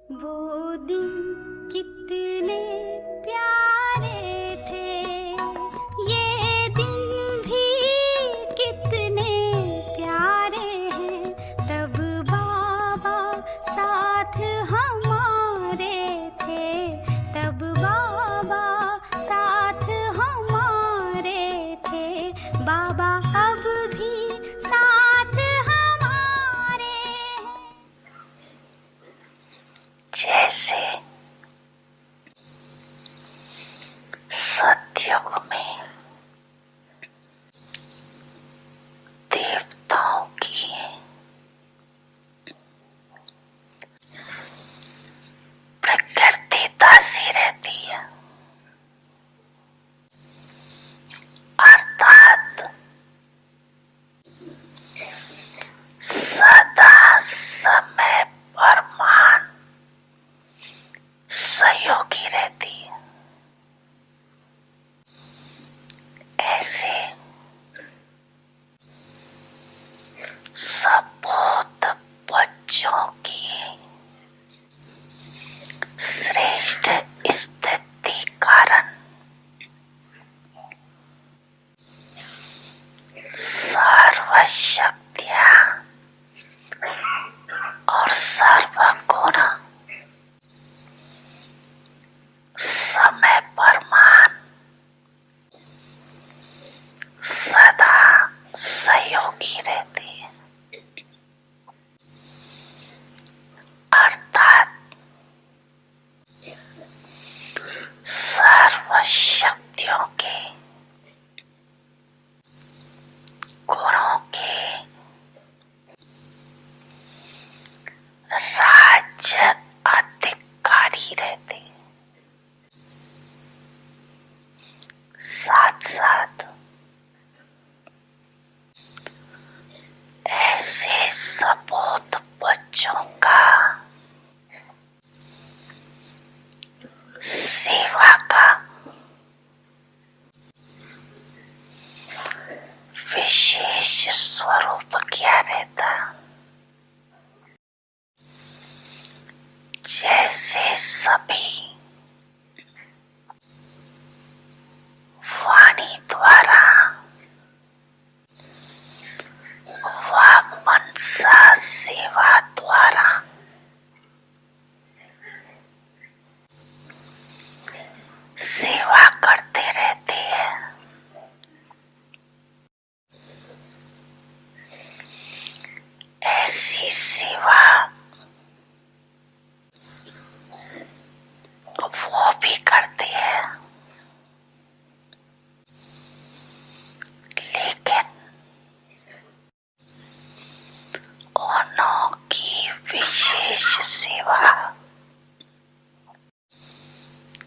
वो दिन कितने प्यारे थे, ये दिन भी कितने प्यारे हैं। तब बाबा साथ हमारे थे, तब बाबा साथ हमारे थे। बाबा अब भी साथ हमारे हैं। जैसे सतयुग में देवताओं की प्रकृति दासी रहती है, अर्थात सदा समय परमान सहयोगी रहती है। ऐसे सबूत बच्चों की श्रेष्ठ स्थिति कारण सर्वशक्तियां और सर्वगुण समय परमान सदा सहयोगी रहती है, अर्थात सर्वशक्तियों के गुणों के राज्य अधिकारी रहते हैं। साथ साथ ऐसे सबूत बच्चों का सेवा का विशेष स्वरूप क्या रहता। जैसे सभी वाणी द्वारा व मनसा सेवा द्वारा सेवा करते रहते हैं, ऐसी सेवा वो भी करते हैं, लेकिन उनकी विशेष सेवा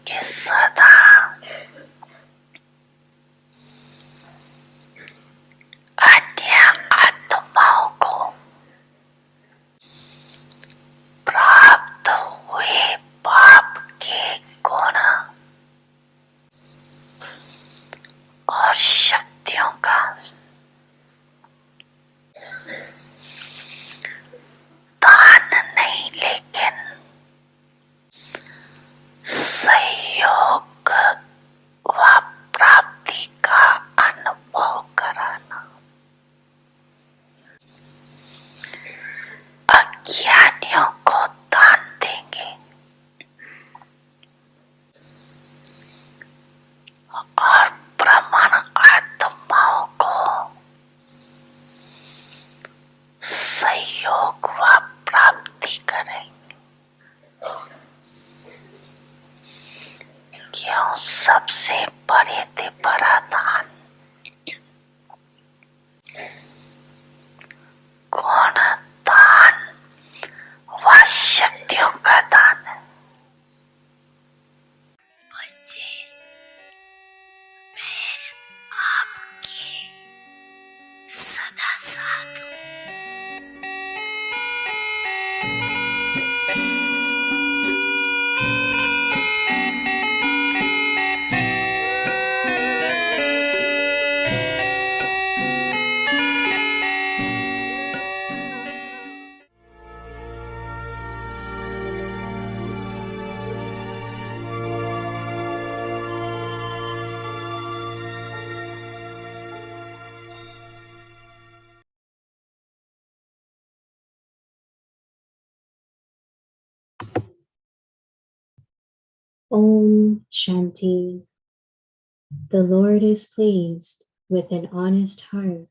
के सदा अन्य आत्माओं को प्राप्त हुए पाप के गुण और शक्तियों का दान नहीं, लेकिन सहयोग व प्राप्ति का अनुभव कराना। अज्ञानियों को दान देंगे और ब्राह्मण आत्माओं को सहयोग व प्राप्ति करेंगे। क्यों? सबसे बड़े ते बड़ा दान गुण दान व शक्तियों का दान है। बच्चे, मैं आपके सदा साथ हूँ। Om Shanti. The Lord is pleased with an honest heart,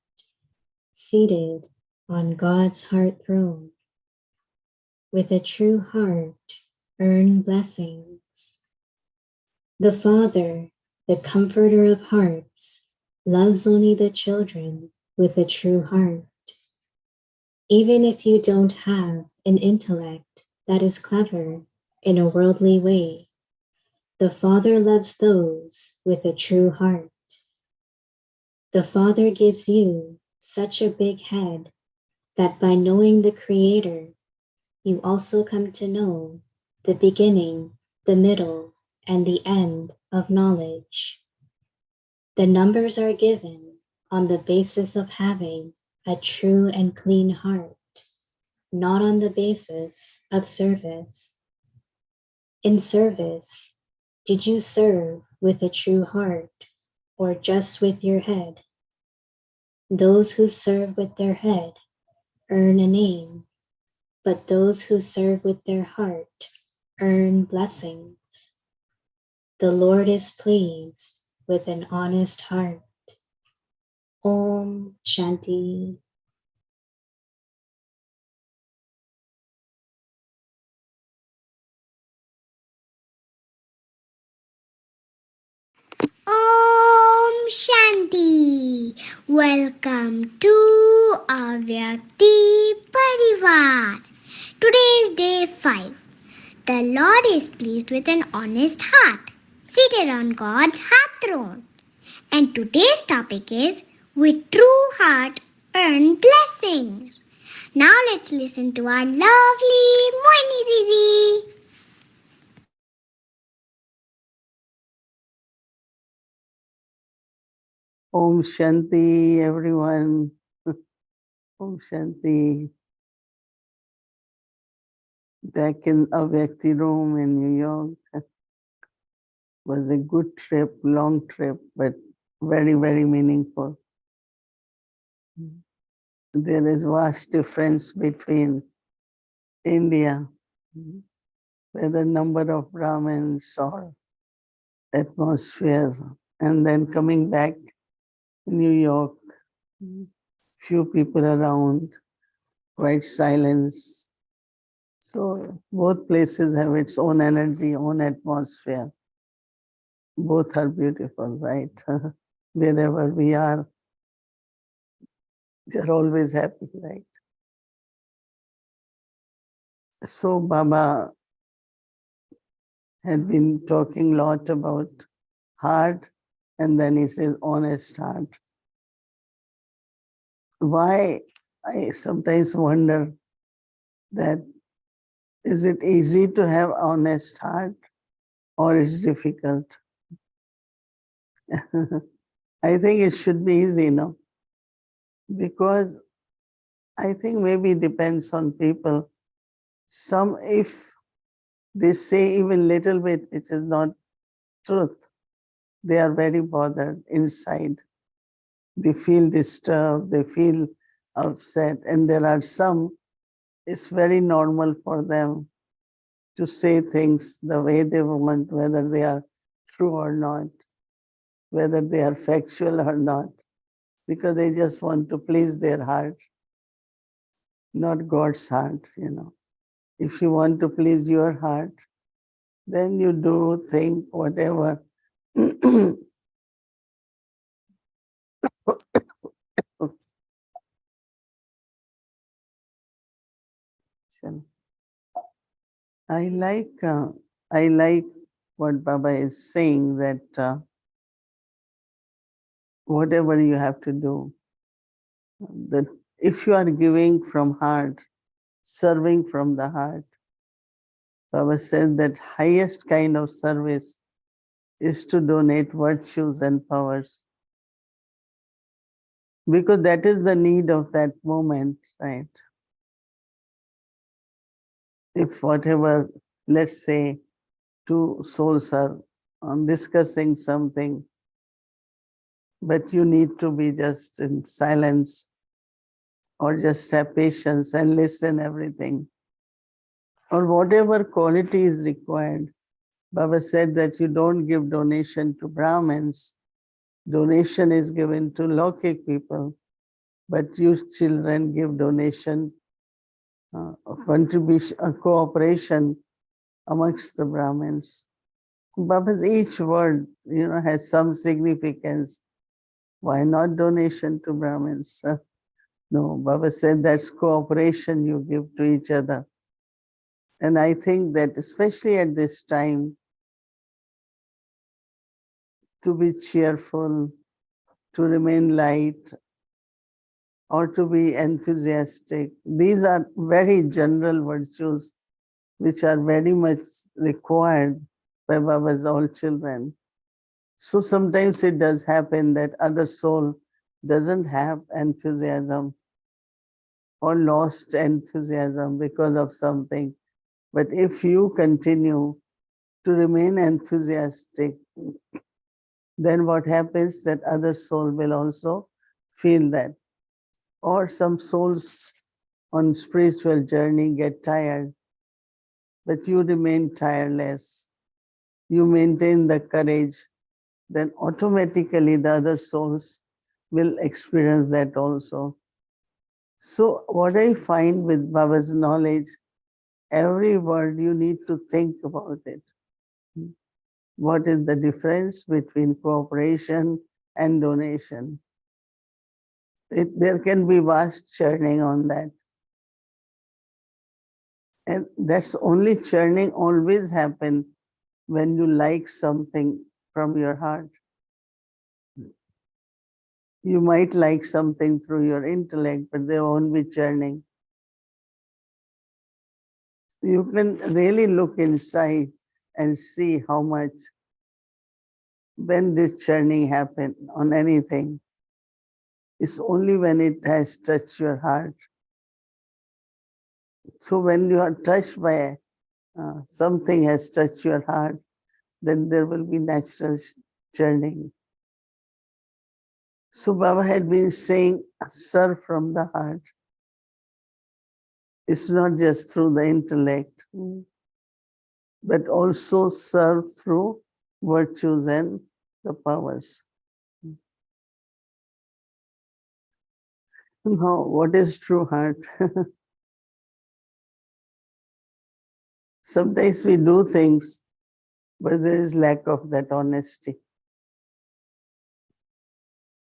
seated on God's heart throne. With a true heart, earn blessings. The Father, the comforter of hearts, loves only the children with a true heart. Even if you don't have an intellect that is clever in a worldly way, the Father loves those with a true heart. The Father gives you such a big head that by knowing the Creator, you also come to know the beginning, the middle, and the end of knowledge. The numbers are given on the basis of having a true and clean heart, not on the basis of service. In service, did you serve with a true heart or just with your head? Those who serve with their head earn a name, but those who serve with their heart earn blessings. The Lord is pleased with an honest heart. Om Shanti. Om Shanti. Welcome to Avyakti Parivar. Today is day 5. The Lord is pleased with an honest heart, seated on God's heart throne. And today's topic is with true heart earn blessings. Now let's listen to our lovely Mohini Didi. Om Shanti, everyone. Om Shanti. Back in Avyakti room in New York. Was a good trip, long trip, but very, very meaningful. There is vast difference between India, where the number of Brahmins or atmosphere, and then coming back New York, few people around, quite silence. So both places have its own energy, own atmosphere. Both are beautiful, right? Wherever we are always happy, right? So Baba had been talking a lot about heart, and then he says honest heart. Why? I sometimes wonder that is it easy to have honest heart or is difficult? I think it should be easy, no? Because I think maybe it depends on people. Some, if they say even little bit which is not truth, they are very bothered inside. They feel disturbed, they feel upset, and there are some, it's very normal for them to say things the way they want, whether they are true or not, whether they are factual or not, because they just want to please their heart, not God's heart, you know. If you want to please your heart, then you do, think, whatever. I like what Baba is saying, that whatever you have to do, that if you are giving from heart, serving from the heart, Baba said that highest kind of service is to donate virtues and powers, because that is the need of that moment, right? If whatever, let's say, two souls are discussing something, but you need to be just in silence or just have patience and listen everything, or whatever quality is required, Baba said that you don't give donation to Brahmins. Donation is given to Lokik people, but you children give donation, contribution, cooperation amongst the Brahmins. Baba's each word, has some significance. Why not donation to Brahmins? No, Baba said that's cooperation you give to each other. And I think that especially at this time, to be cheerful, to remain light, or to be enthusiastic, these are very general virtues which are very much required by Baba's all children. So sometimes it does happen that other soul doesn't have enthusiasm or lost enthusiasm because of something. But if you continue to remain enthusiastic, then what happens that other soul will also feel that. Or some souls on spiritual journey get tired, but you remain tireless. You maintain the courage, then automatically the other souls will experience that also. So what I find with Baba's knowledge, every word you need to think about it. What is the difference between cooperation and donation? There can be vast churning on that. And that's only churning always happen when you like something from your heart. You might like something through your intellect, but there won't be churning. You can really look inside and see how much, when did churning happen on anything. It's only when it has touched your heart. So when you are touched by something has touched your heart, then there will be natural churning. So Baba had been saying, serve from the heart. It's not just through the intellect, but also serve through virtues and the powers. Now, what is true heart? Sometimes we do things, but there is lack of that honesty.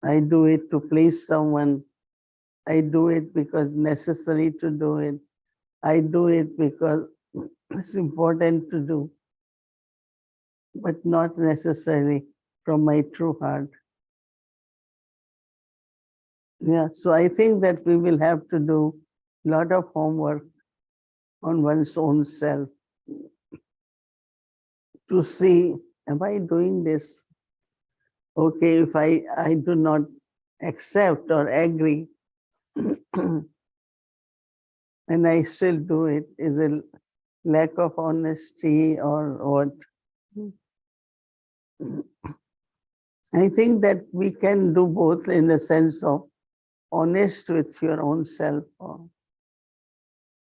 I do it to please someone. I do it because necessary to do it. I do it because it's important to do, but not necessarily from my true heart. Yeah, so I think that we will have to do a lot of homework on one's own self to see, am I doing this? Okay, if I do not accept or agree, and I still do it, is it lack of honesty or what? I think that we can do both in the sense of honest with your own self,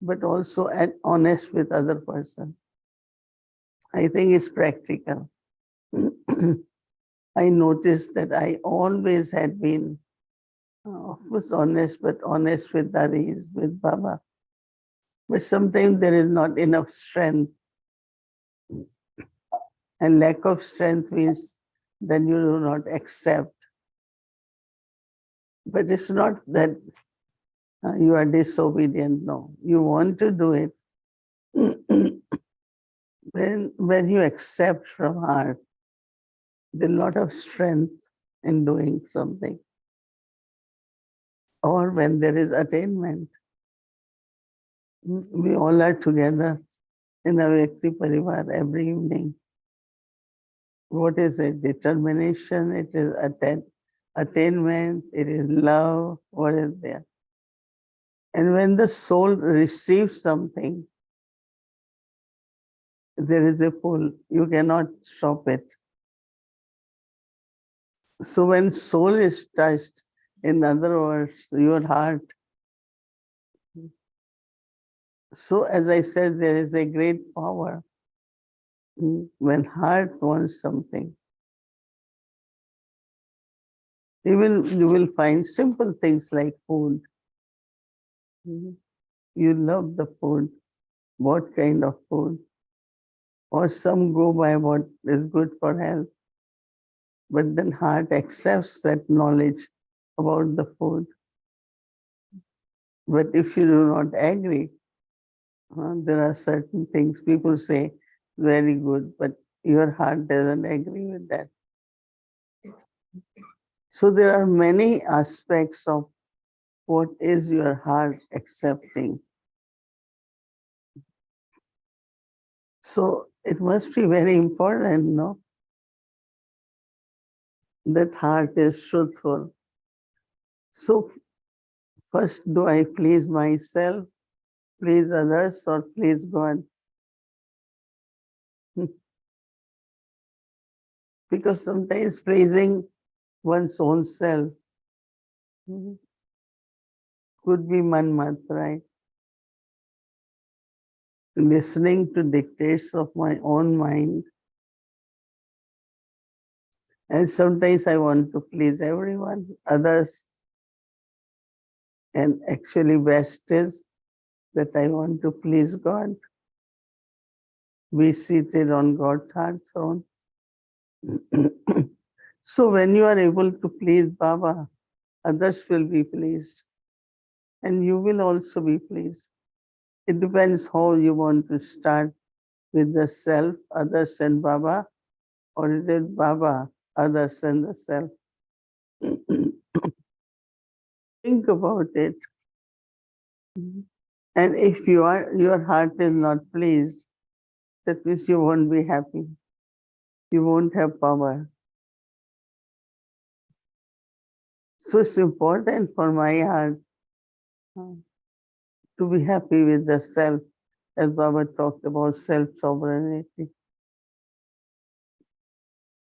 but also honest with other person. I think it's practical. I noticed that I always had been, of course, honest, but honest with others, with Baba. But sometimes there is not enough strength. And lack of strength means then you do not accept. But it's not that you are disobedient. No, you want to do it. when you accept from heart, there's a lot of strength in doing something. Or when there is attainment. We all are together in a Vyakti Parivar every evening. What is it? Determination, it is attainment, it is love, what is there? And when the soul receives something, there is a pull. You cannot stop it. So when soul is touched, in other words, your heart. So as I said, there is a great power when heart wants something, even you will find simple things like food. You love the food. What kind of food? Or some go by what is good for health. But then heart accepts that knowledge about the food. But if you do not agree, there are certain things people say very good, but your heart doesn't agree with that. So there are many aspects of what is your heart accepting. So it must be very important, no? That heart is truthful. So first, do I please myself, please others, or please God? Because sometimes pleasing one's own self could be manmat, right? Listening to dictates of my own mind. And sometimes I want to please everyone, others. And actually best is that I want to please God. Be seated on God's heart throne. So when you are able to please Baba, others will be pleased. And you will also be pleased. It depends how you want to start with the self, others and Baba, or it is Baba, others and the self. Think about it. And if your heart is not pleased, that means you won't be happy. You won't have power. So it's important for my heart to be happy with the self, as Baba talked about self-sovereignty.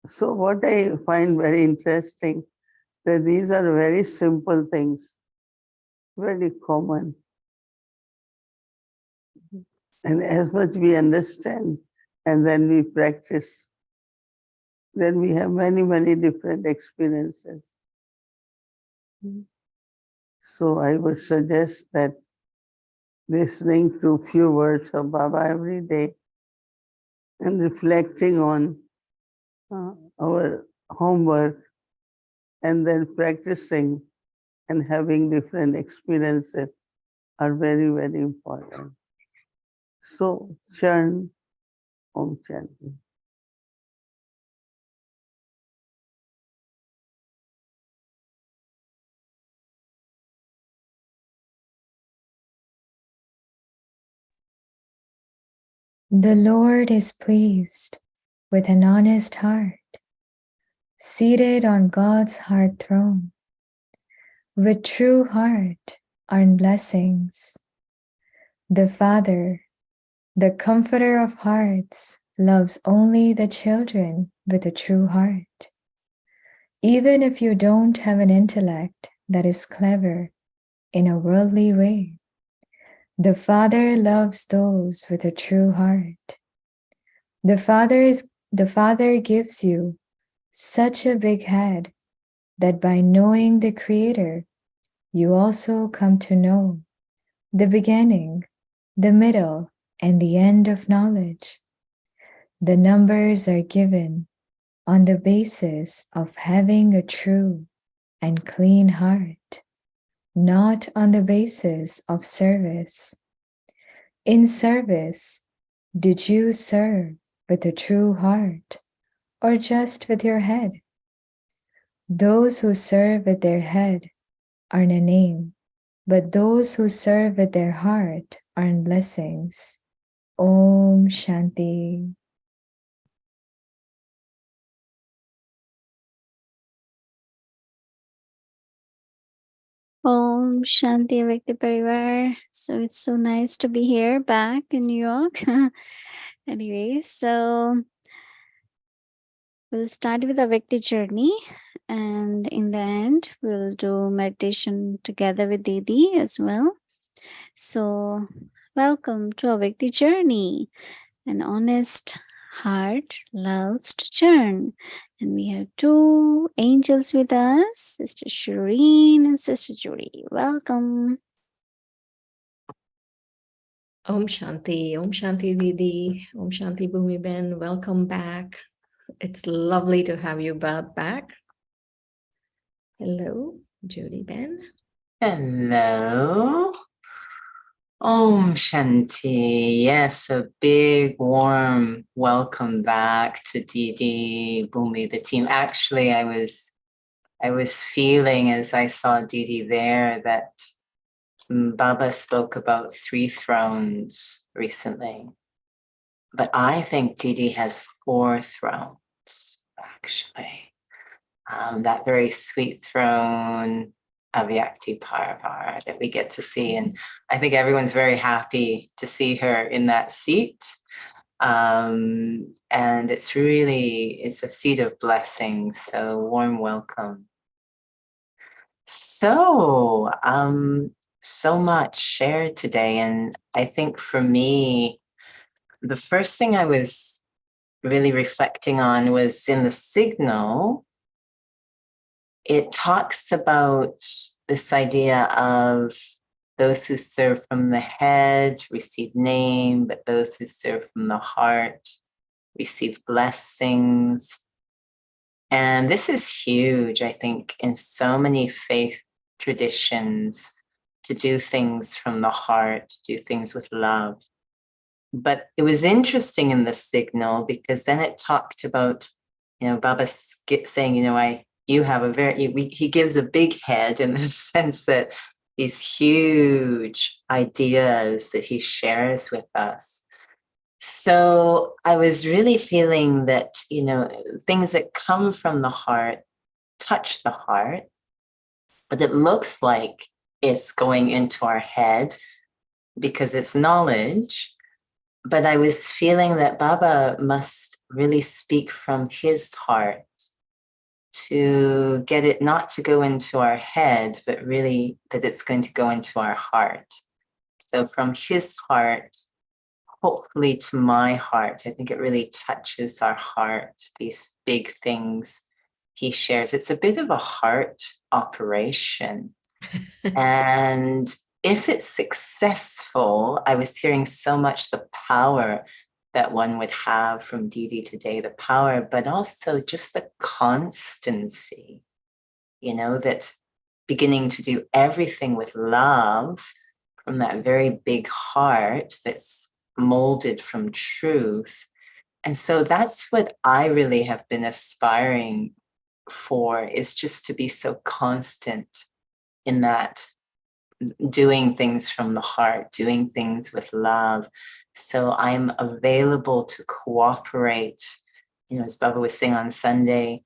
So what I find very interesting, that these are very simple things, very common. And as much we understand and then we practice, then we have many, many different experiences. So I would suggest that listening to few words of Baba every day and reflecting on our homework and then practicing and having different experiences are very, very important. So, chant, Om Shanti. The Lord is pleased with an honest heart, seated on God's heart throne. With true heart earn blessings. The Father, the comforter of hearts, loves only the children with a true heart. Even if you don't have an intellect that is clever in a worldly way, the Father loves those with a true heart. The Father gives you such a big head that by knowing the Creator, you also come to know the beginning, the middle, and the end of knowledge. The numbers are given on the basis of having a true and clean heart, not on the basis of service. In service, did you serve with a true heart or just with your head? Those who serve with their head earn a name, but those who serve with their heart earn blessings. Om Shanti. Om Shanti Vyakti Parivar. So it's so nice to be here back in New York. Anyway, so we'll start with a Vyakti journey, and in the end, we'll do meditation together with Didi as well. So, welcome to a Vyakti journey, an honest heart loves to churn. And we have two angels with us, Sister Shireen and Sister Judy. Welcome. Om Shanti Didi, Om Shanti Bhumi Ben, welcome back. It's lovely to have you both back. Hello, Judy Ben. Hello. Om Shanti. Yes, a big warm welcome back to Didi, Bhumi, the team. Actually, I was feeling as I saw Didi there that Baba spoke about 3 thrones recently. But I think Didi has 4 thrones, actually. That very sweet throne, Avyakti Parvar, that we get to see. And I think everyone's very happy to see her in that seat. And it's a seat of blessing. So warm welcome. So, so much shared today. And I think for me, the first thing I was really reflecting on was in the signal. It talks about this idea of those who serve from the head receive name, but those who serve from the heart receive blessings. And this is huge, I think, in so many faith traditions, to do things from the heart, to do things with love. But it was interesting in the signal because then it talked about, Baba saying, you have he gives a big head in the sense that these huge ideas that he shares with us. So I was really feeling that, things that come from the heart touch the heart, but it looks like it's going into our head because it's knowledge. But I was feeling that Baba must really speak from his heart to get it not to go into our head, but really that it's going to go into our heart. So from his heart, hopefully to my heart, I think it really touches our heart, these big things he shares. It's a bit of a heart operation. And if it's successful, I was hearing so much the power that one would have from Didi today, the power, but also just the constancy, that beginning to do everything with love from that very big heart that's molded from truth. And so that's what I really have been aspiring for, is just to be so constant in that, doing things from the heart, doing things with love. So I'm available to cooperate, as Baba was saying on Sunday,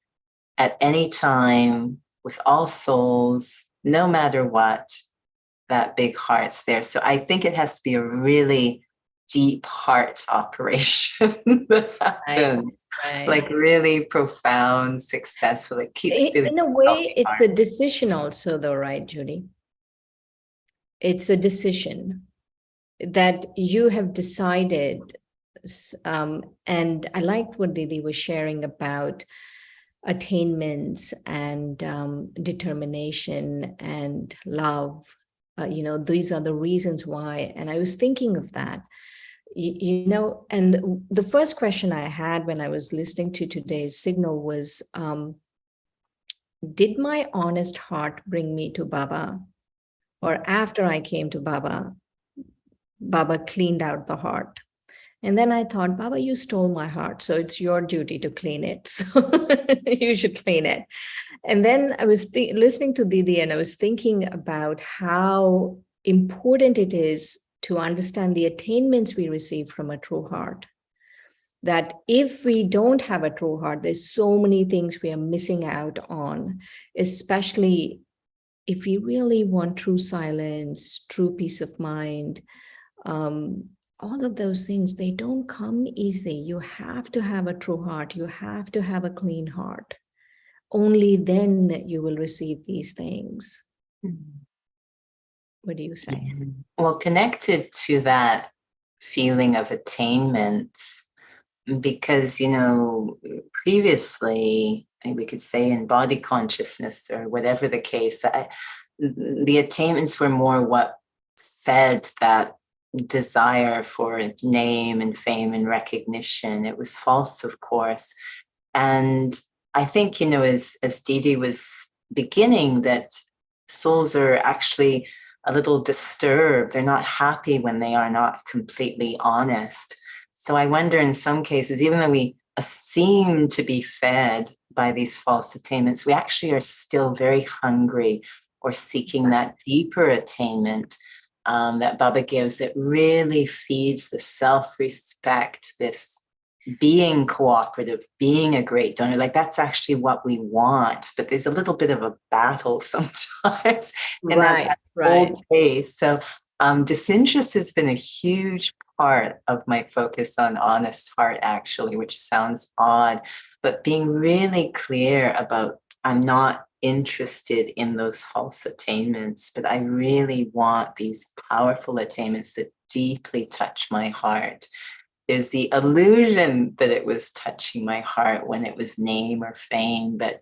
at any time with all souls, no matter what, that big heart's there. So I think it has to be a really deep heart operation that happens, Right. like really profound, successful. It keeps feeling in a way, it's heart. a decision also, though, right, Judy? It's a decision that you have decided. And I liked what Didi was sharing about attainments and determination and love. These are the reasons why. And I was thinking of that, and the first question I had when I was listening to today's signal was, did my honest heart bring me to Baba? Or after I came to Baba, Baba cleaned out the heart. And then I thought, Baba, you stole my heart, so it's your duty to clean it. So you should clean it. And then I was listening to Didi, and I was thinking about how important it is to understand the attainments we receive from a true heart. That if we don't have a true heart, there's so many things we are missing out on, especially if we really want true silence, true peace of mind. All of those things, they don't come easy. You have to have a true heart. You have to have a clean heart. Only then you will receive these things. What do you say? Well, connected to that feeling of attainments, because, previously, we could say in body consciousness or whatever the case, the attainments were more what fed that desire for name and fame and recognition. It was false, of course. And I think, as Didi was beginning, that souls are actually a little disturbed. They're not happy when they are not completely honest. So I wonder, in some cases, even though we seem to be fed by these false attainments, we actually are still very hungry or seeking that deeper attainment that Baba gives, that really feeds the self-respect, this being cooperative, being a great donor. Like, that's actually what we want, but there's a little bit of a battle sometimes in that old phase. So disinterest has been a huge part of my focus on honest heart, actually, which sounds odd, but being really clear about, I'm not interested in those false attainments, but I really want these powerful attainments that deeply touch my heart. There's the illusion that it was touching my heart when it was name or fame, but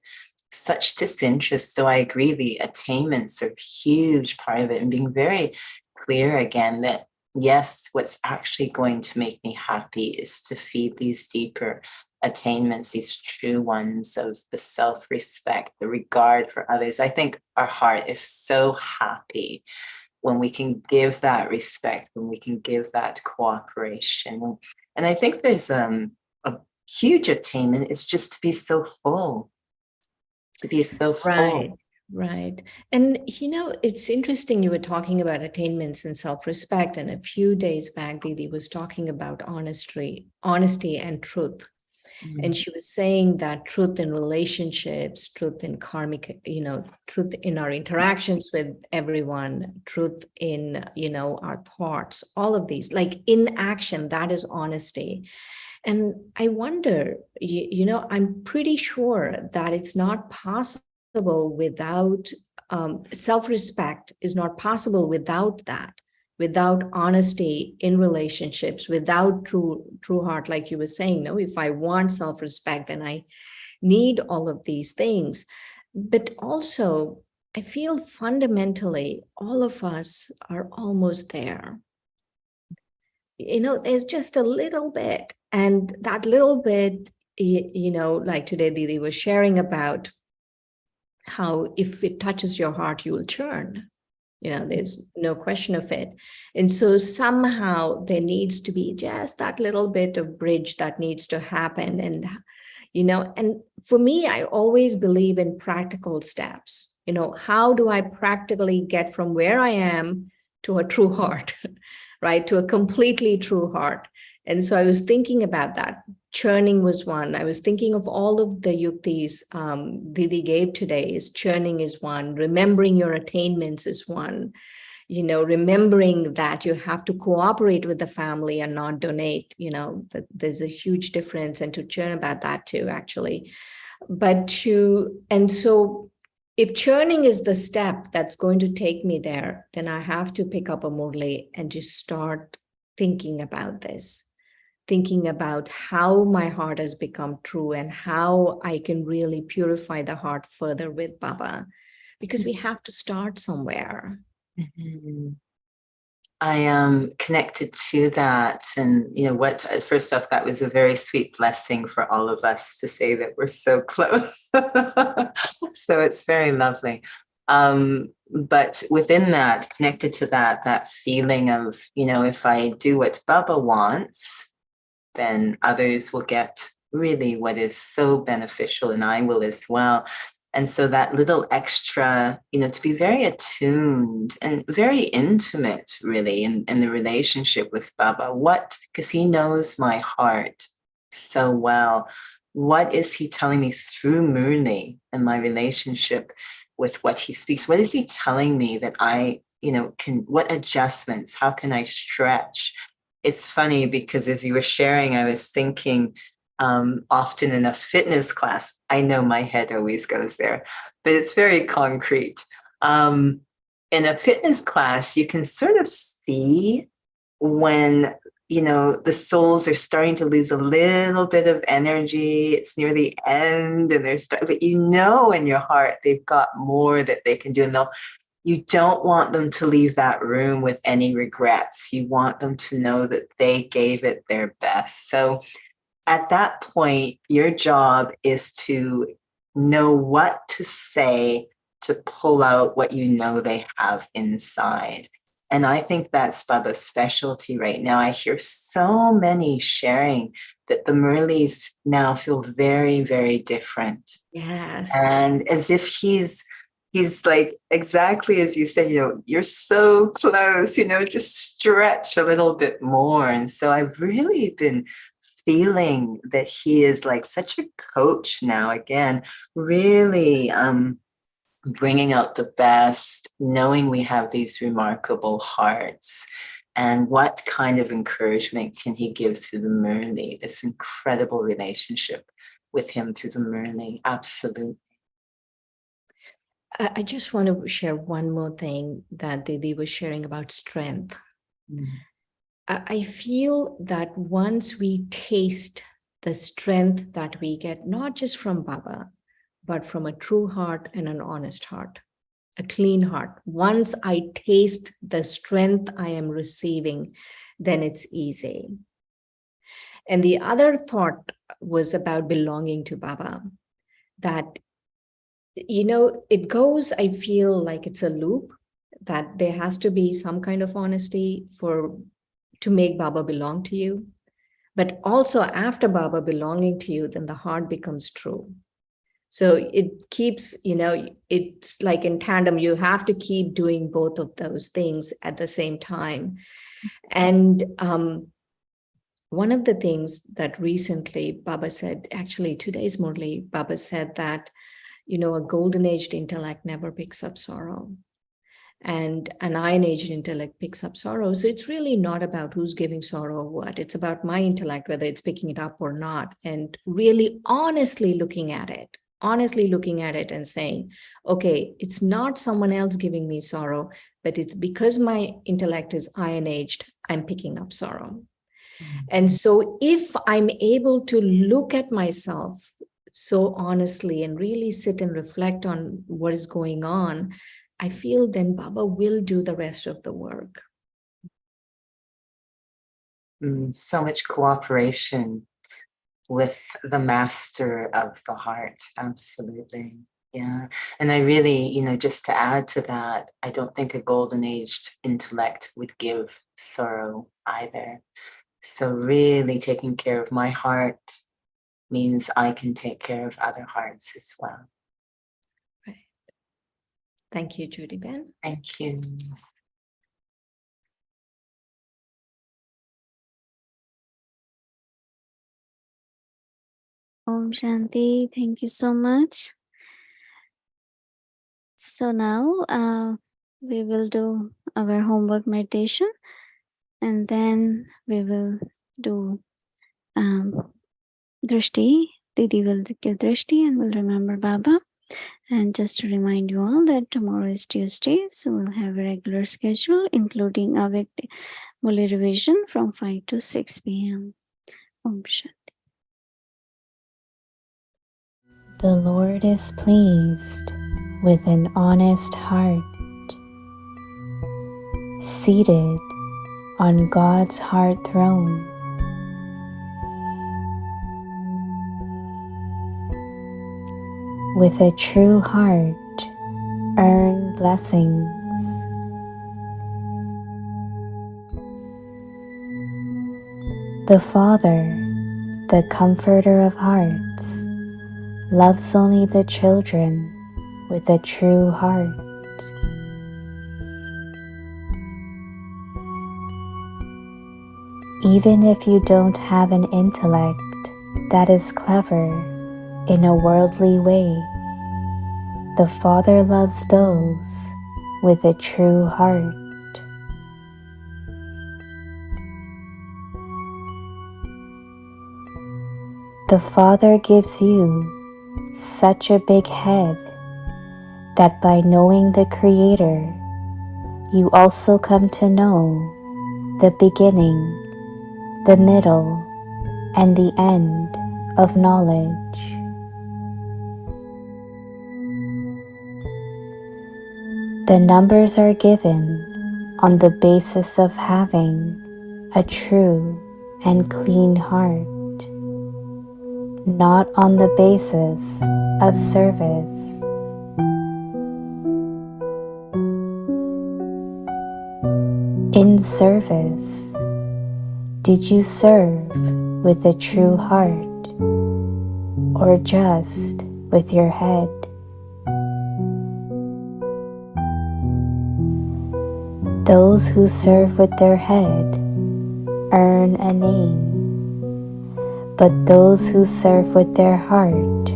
such disinterest. So I agree, the attainments are a huge part of it, and being very clear again that, yes, what's actually going to make me happy is to feed these deeper attainments, these true ones of the self-respect, the regard for others. I think our heart is so happy when we can give that respect, when we can give that cooperation. And I think there's a huge attainment is just to be so full, to be so full. Right. And, it's interesting you were talking about attainments and self-respect. And a few days back, Didi was talking about honesty and truth. And she was saying that truth in relationships, truth in karmic, truth in our interactions with everyone, truth in, our thoughts, all of these, like in action, that is honesty. And I wonder, I'm pretty sure that it's not possible without self-respect is not possible without that. Without honesty in relationships, without true heart, like you were saying, no, if I want self-respect, then I need all of these things. But also, I feel fundamentally, all of us are almost there. There's just a little bit, and that little bit, like today, Didi was sharing about how if it touches your heart, you will churn. There's no question of it. And so somehow there needs to be just that little bit of bridge that needs to happen. And, and for me, I always believe in practical steps. How do I practically get from where I am to a true heart, right? To a completely true heart. And so I was thinking about that. Churning was one. I was thinking of all of the yuktis Didi gave today. Is churning is one. Remembering your attainments is one. Remembering that you have to cooperate with the family and not donate. That there's a huge difference, and to churn about that too, actually. And so if churning is the step that's going to take me there, then I have to pick up a murli and just start thinking about this. Thinking about how my heart has become true and how I can really purify the heart further with Baba, because we have to start somewhere. Mm-hmm. I am connected to that. And, first off, that was a very sweet blessing for all of us to say that we're so close. So it's very lovely. But within that, connected to that feeling of, if I do what Baba wants, then others will get really what is so beneficial, and I will as well. And so that little extra, to be very attuned and very intimate, really, in the relationship with Baba. Because he knows my heart so well. What is he telling me through Murli and my relationship with what he speaks? What is he telling me that I, what adjustments, how can I stretch? It's funny because as you were sharing, I was thinking, often in a fitness class, I know my head always goes there, but it's very concrete. In a fitness class, you can sort of see when, the souls are starting to lose a little bit of energy. It's near the end, and but in your heart they've got more that they can do. And you don't want them to leave that room with any regrets. You want them to know that they gave it their best. So at that point, your job is to know what to say to pull out what you know they have inside. And I think that's Baba's specialty right now. I hear so many sharing that the Murlis now feel very, very different. Yes. And as if he's like, exactly as you said, you're so close, just stretch a little bit more. And so I've really been feeling that he is like such a coach now, again, really bringing out the best, knowing we have these remarkable hearts. And what kind of encouragement can he give through the Murli? This incredible relationship with him through the Murli. Absolutely. I just want to share one more thing that Didi was sharing about strength. I feel that once we taste the strength that we get, not just from Baba, but from a true heart and an honest heart, a clean heart. Once I taste the strength I am receiving, then it's easy. And the other thought was about belonging to Baba, that, it goes, I feel like it's a loop, that there has to be some kind of honesty to make Baba belong to you. But also after Baba belonging to you, then the heart becomes true. So it keeps, it's like in tandem, you have to keep doing both of those things at the same time. And one of the things that recently Baba said, actually today's Murli, Baba said that, a golden aged intellect never picks up sorrow. And an iron-aged intellect picks up sorrow. So it's really not about who's giving sorrow or what. It's about my intellect, whether it's picking it up or not, and really honestly looking at it and saying, okay, it's not someone else giving me sorrow, but it's because my intellect is iron-aged, I'm picking up sorrow. And so if I'm able to look at myself so honestly and really sit and reflect on what is going on, I feel then Baba will do the rest of the work. So much cooperation with the master of the heart. Absolutely. Yeah. And I really, just to add to that, I don't think a golden aged intellect would give sorrow either. So really taking care of my heart means I can take care of other hearts as well. Right. Thank you, Judy Ben. Thank you. Om Shanti, thank you so much. So now we will do our homework meditation, and then we will do Drishti. Didi will give Drishti and will remember Baba. And just to remind you all that tomorrow is Tuesday, so we'll have a regular schedule, including a Murli revision from 5 to 6 p.m. Om Shanti. The Lord is pleased with an honest heart, seated on God's heart throne. With a true heart, earn blessings. The Father, the Comforter of hearts, loves only the children with a true heart. Even if you don't have an intellect that is clever in a worldly way, the Father loves those with a true heart. The Father gives you such a big head that by knowing the Creator, you also come to know the beginning the middle, and the end of knowledge. The numbers are given on the basis of having a true and clean heart, not on the basis of service. In service, did you serve with a true heart, or just with your head? Those who serve with their head earn a name, but those who serve with their heart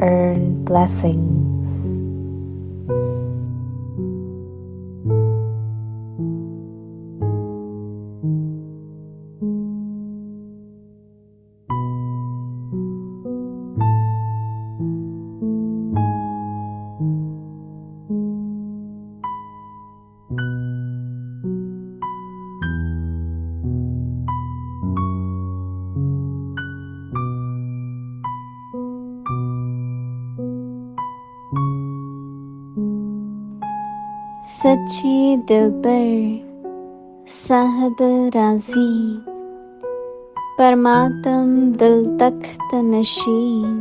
earn blessings. सच्चे दिलबर साहब राजी, परमात्म दिल तख्त नशीन,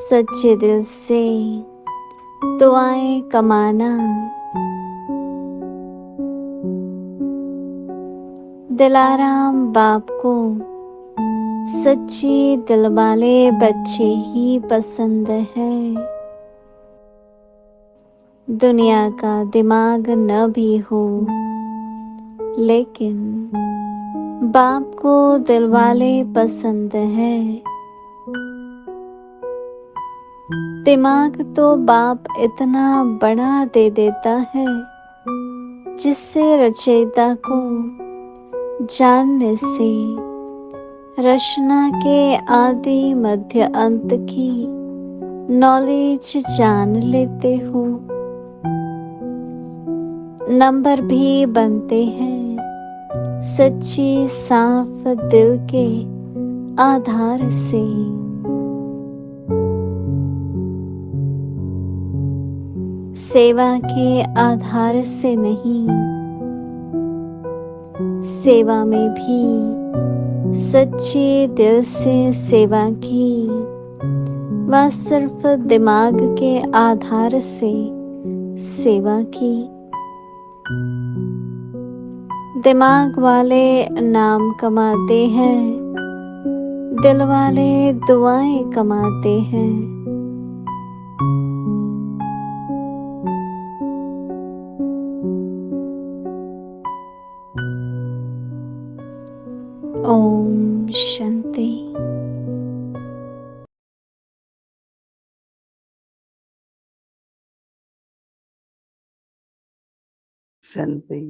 सच्चे दिल से दुआएं कमाना, दिलाराम बाप को सच्चे दिल वाले बच्चे ही पसंद है। दुनिया का दिमाग न भी हो, लेकिन बाप को दिल वाले पसंद है। दिमाग तो बाप इतना बड़ा दे देता है, जिससे रचयिता को जानने से रचना के आदि मध्य अंत की नॉलेज जान लेते हो। नंबर भी बनते हैं सच्ची साफ दिल के आधार से। सेवा के आधार से नहीं, सेवा में भी सच्चे दिल से सेवा की, वह सिर्फ दिमाग के आधार से सेवा की। दिमाग वाले नाम कमाते हैं, दिल वाले दुआएं कमाते हैं। ओम शांति। Shanti.